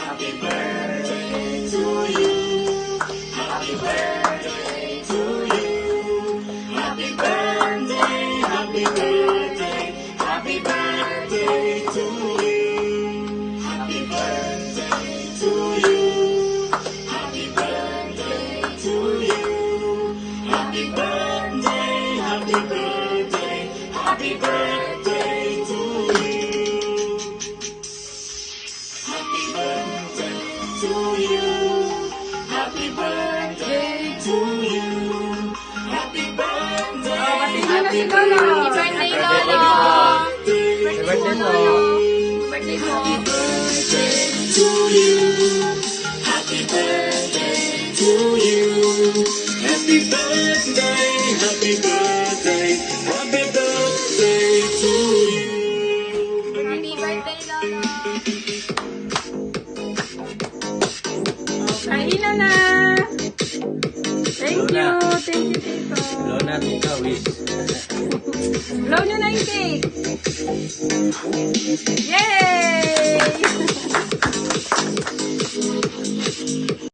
Happy birthday to you. Happy birthday to you. Happy birthday, happy birthday, happy birthday to you. Happy birthday to you. Happy birthday to you. Happy birthday, happy birthday, happy birthday to you. Happy birthday to you. Happy birthday to you. Happy birthday. Happy birthday, Lolo. Happy birthday Birthday mo. to you. Happy birthday to you. Happy birthday, happy birthday, happy birthday to you. Happy birthday, Lolo. Kainan na. Thank you. Thank you, Tito. Blow natin ito, wish. Blow nyo na yung cake. Yay!